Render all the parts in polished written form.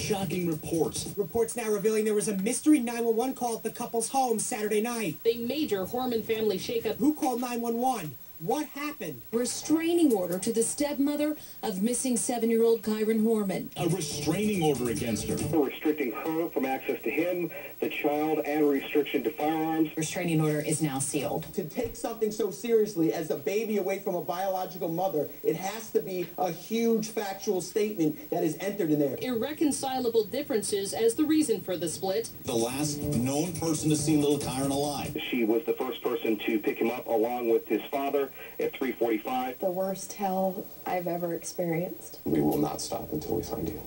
shocking reports. Reports now revealing there was a mystery 911 call at the couple's home Saturday night. A major Horman family shakeup. Who called 911? What happened? Restraining order to the stepmother of missing 7-year-old Kyron Horman. A restraining order against her. Restricting her from access to him, the child, and a restriction to firearms. Restraining order is now sealed. To take something so seriously as a baby away from a biological mother, it has to be a huge factual statement that is entered in there. Irreconcilable differences as the reason for the split. The last known person to see little Kyron alive. She was the first person to pick him up along with his father at 3:45. The worst hell I've ever experienced. We will not stop until we find you.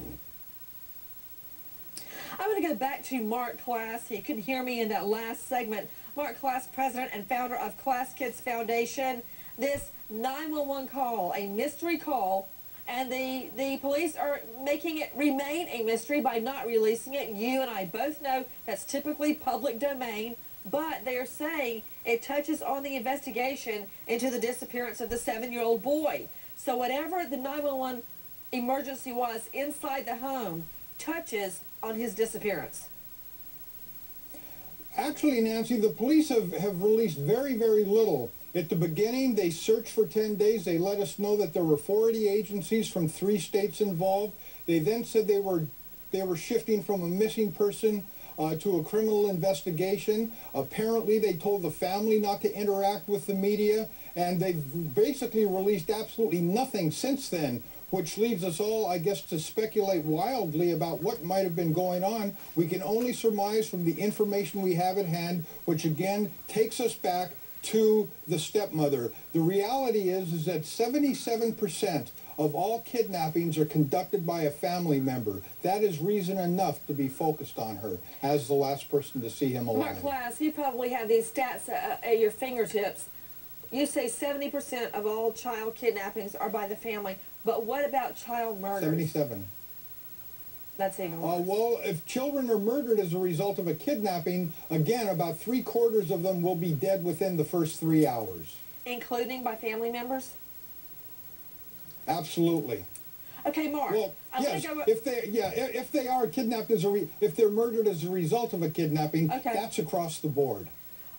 I want to go back to Mark Class. He couldn't hear me in that last segment. Mark Class, president and founder of Class Kids Foundation. This 911 call, a mystery call, and the police are making it remain a mystery by not releasing it. You and I both know that's typically public domain, but they are saying it touches on the investigation into the disappearance of the 7-year-old boy. So whatever the 911 emergency was inside the home touches on his disappearance. Actually, Nancy, the police have released very, very little. At the beginning, they searched for 10 days. They let us know that there were 40 agencies from 3 states involved. They then said they were shifting from a missing person to a criminal investigation. Apparently, they told the family not to interact with the media, and they've basically released absolutely nothing since then, which leads us all, I guess, to speculate wildly about what might have been going on. We can only surmise from the information we have at hand, which again takes us back to the stepmother. The reality is that 77% of all kidnappings are conducted by a family member. That is reason enough to be focused on her as the last person to see him alive. Mark Class, you probably have these stats at your fingertips. You say 70% of all child kidnappings are by the family, but what about child murders? 77. That's even worse. Well, if children are murdered as a result of a kidnapping, again, about 3/4 of them will be dead within the first 3 hours. Including by family members? Absolutely. Okay, Mark. Well, yes, if they are kidnapped if they're murdered as a result of a kidnapping, okay, that's across the board.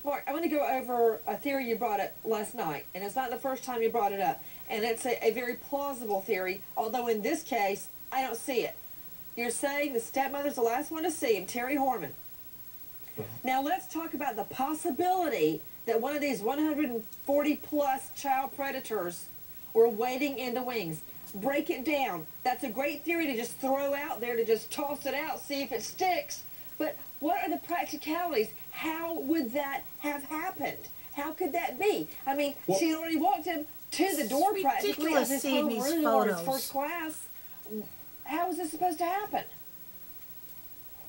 Mark, I want to go over a theory you brought up last night, and it's not the first time you brought it up, and it's a very plausible theory, although in this case, I don't see it. You're saying the stepmother's the last one to see him, Terry Horman. Now let's talk about the possibility that one of these 140-plus child predators were waiting in the wings. Break it down. That's a great theory to just throw out there, to just toss it out, see if it sticks. But what are the practicalities? How would that have happened? How could that be? I mean, well, she had already walked him to the door practically of his home room or his first class. How was this supposed to happen?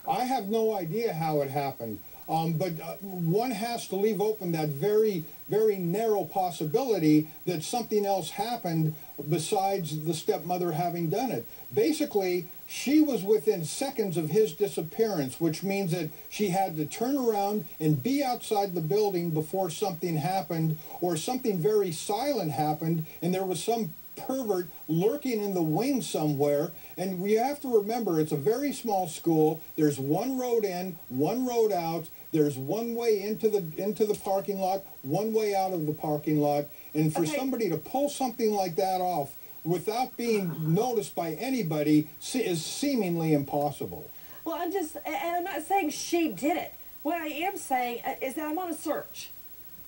I have no idea how it happened. But one has to leave open that very, very narrow possibility that something else happened besides the stepmother having done it. Basically, she was within seconds of his disappearance, which means that she had to turn around and be outside the building before something happened, or something very silent happened, and there was some pervert lurking in the wings somewhere. And we have to remember, it's a very small school. There's one road in, one road out. There's one way into the parking lot, one way out of the parking lot. And for somebody to pull something like that off without being noticed by anybody is seemingly impossible. Well, I'm not saying she did it. What I am saying is that I'm on a search.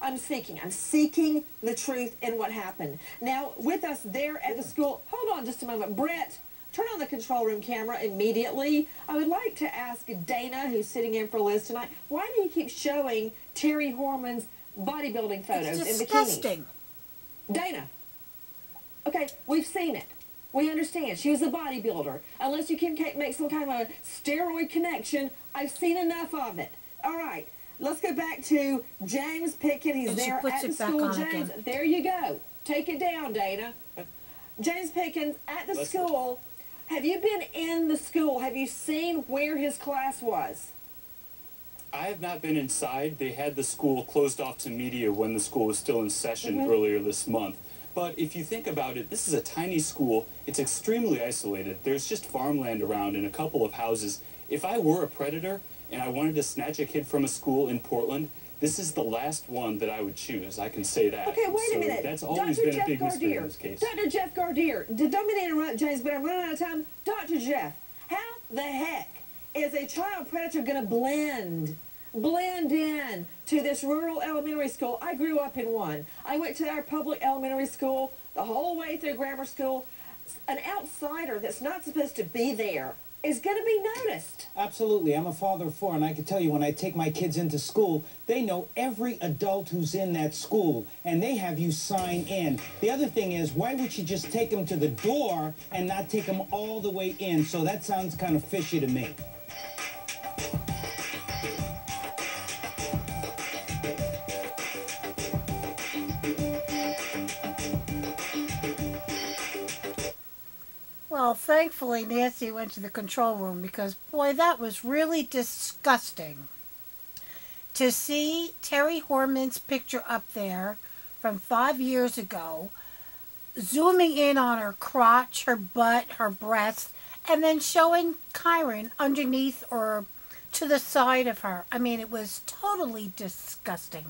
I'm seeking the truth in what happened. Now, with us there at the school, hold on just a moment. Brett, turn on the control room camera immediately. I would like to ask Dana, who's sitting in for Liz tonight, why do you keep showing Terry Horman's bodybuilding photos in bikinis? Dana, okay, we've seen it. We understand. She was a bodybuilder. Unless you can make some kind of a steroid connection, I've seen enough of it. All right. Let's go back to James Pickett. He's there at the school. James, there you go. Take it down, Dana. James Pickens at the school. Have you been in the school? Have you seen where his class was? I have not been inside. They had the school closed off to media when the school was still in session earlier this month. But if you think about it, this is a tiny school. It's extremely isolated. There's just farmland around and a couple of houses. If I were a predator and I wanted to snatch a kid from a school in Portland, this is the last one that I would choose. I can say that. Okay, wait a minute. That's always Dr. been Jeff a big mystery in Gardier. this case. Dr. Jeff Gardier. Don't mean to interrupt, James, but I'm running out of time. Dr. Jeff, how the heck is a child predator going to blend in to this rural elementary school? I grew up in one. I went to our public elementary school the whole way through grammar school. An outsider that's not supposed to be there is going to be noticed. Absolutely. I'm a father of 4, and I can tell you when I take my kids into school, they know every adult who's in that school, and they have you sign in. The other thing is, why would you just take them to the door and not take them all the way in? So that sounds kind of fishy to me. Well, thankfully, Nancy went to the control room because, boy, that was really disgusting. To see Terry Horman's picture up there from 5 years ago, zooming in on her crotch, her butt, her breasts, and then showing Kyron underneath or to the side of her. I mean, it was totally disgusting.